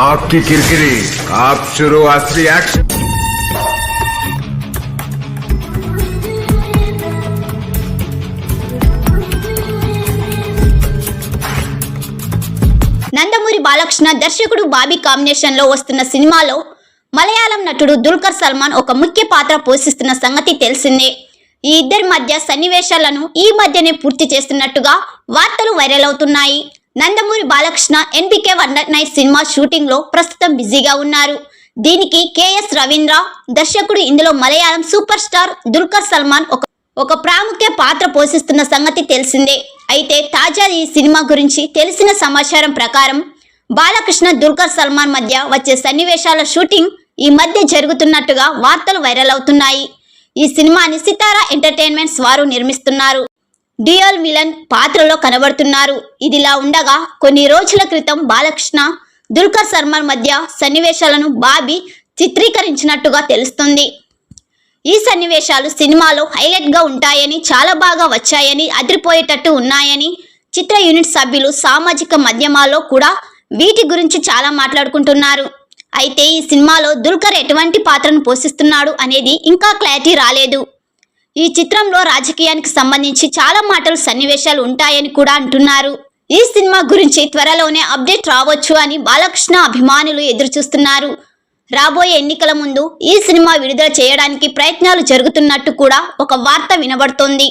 आपकी किरकिरी आप शुरू असली एक्शन నందమూరి బాలకృష్ణ దర్శకుడు బాబీ కాంబినేషన్ లో వస్తున్న సినిమాలో మలయాళం నటుడు దుల్కర్ సల్మాన్ ఒక ముఖ్య పాత్ర పోషిస్తున్న సంగతి తెలిసిందే. ఈ ఇద్దరి మధ్య సన్నివేశాలను ఈ మధ్యనే పూర్తి చేస్తున్నట్టుగా వార్తలు వైరల్ అవుతున్నాయి. Nandamuri Balakrishna NBK wonder night cinema shooting లో ప్రస్తుతం బిజీగా ఉన్నారు. దీనికి కేఎస్ రవీంద్ర దర్శకుడు. ఇందులో మలయాళం సూపర్ స్టార్ దుల్కర్ సల్మాన్ ఒక ప్రాముఖ్య పాత్ర పోషిస్తున్న సంగతి తెలిసిందే. అయితే తాజా ఈ సినిమా గురించి తెలిసిన సమాచారం ప్రకారం బాలకృష్ణ దుల్కర్ సల్మాన్ మధ్య వచ్చే సన్నివేశాల షూటింగ్ ఈ మధ్య జరుగుతున్నట్టుగా వార్తలు వైరల్ అవుతున్నాయి. ఈ సినిమాని సితారా ఎంటర్టైన్మెంట్స్ వారు నిర్మిస్తున్నారు. డ్యూయల్ విలన్ పాత్రలో కనబడుతున్నారు. ఇదిలా ఉండగా కొన్ని రోజుల క్రితం బాలకృష్ణ దుల్కర్ సల్మాన్ మధ్య సన్నివేశాలను బాబీ చిత్రీకరించినట్టుగా తెలుస్తుంది. ఈ సన్నివేశాలు సినిమాలో హైలైట్ గా ఉంటాయని, చాలా బాగా వచ్చాయని, అదిరిపోయేటట్టు ఉన్నాయని చిత్ర యూనిట్ సభ్యులు సామాజిక మాధ్యమాల్లో కూడా వీటి గురించి చాలా మాట్లాడుకుంటున్నారు. అయితే ఈ సినిమాలో దుల్కర్ ఎటువంటి పాత్రను పోషిస్తున్నాడు అనేది ఇంకా క్లారిటీ రాలేదు. ఈ చిత్రంలో రాజకీయానికి సంబంధించి చాలా మాటలు సన్నివేశాలు ఉంటాయని కూడా అంటున్నారు. ఈ సినిమా గురించి త్వరలోనే అప్డేట్ రావచ్చు అని బాలకృష్ణ అభిమానులు ఎదురుచూస్తున్నారు. రాబోయే ఎన్నికల ముందు ఈ సినిమా విడుదల చేయడానికి ప్రయత్నాలు జరుగుతున్నట్టు కూడా ఒక వార్త వినబడుతోంది.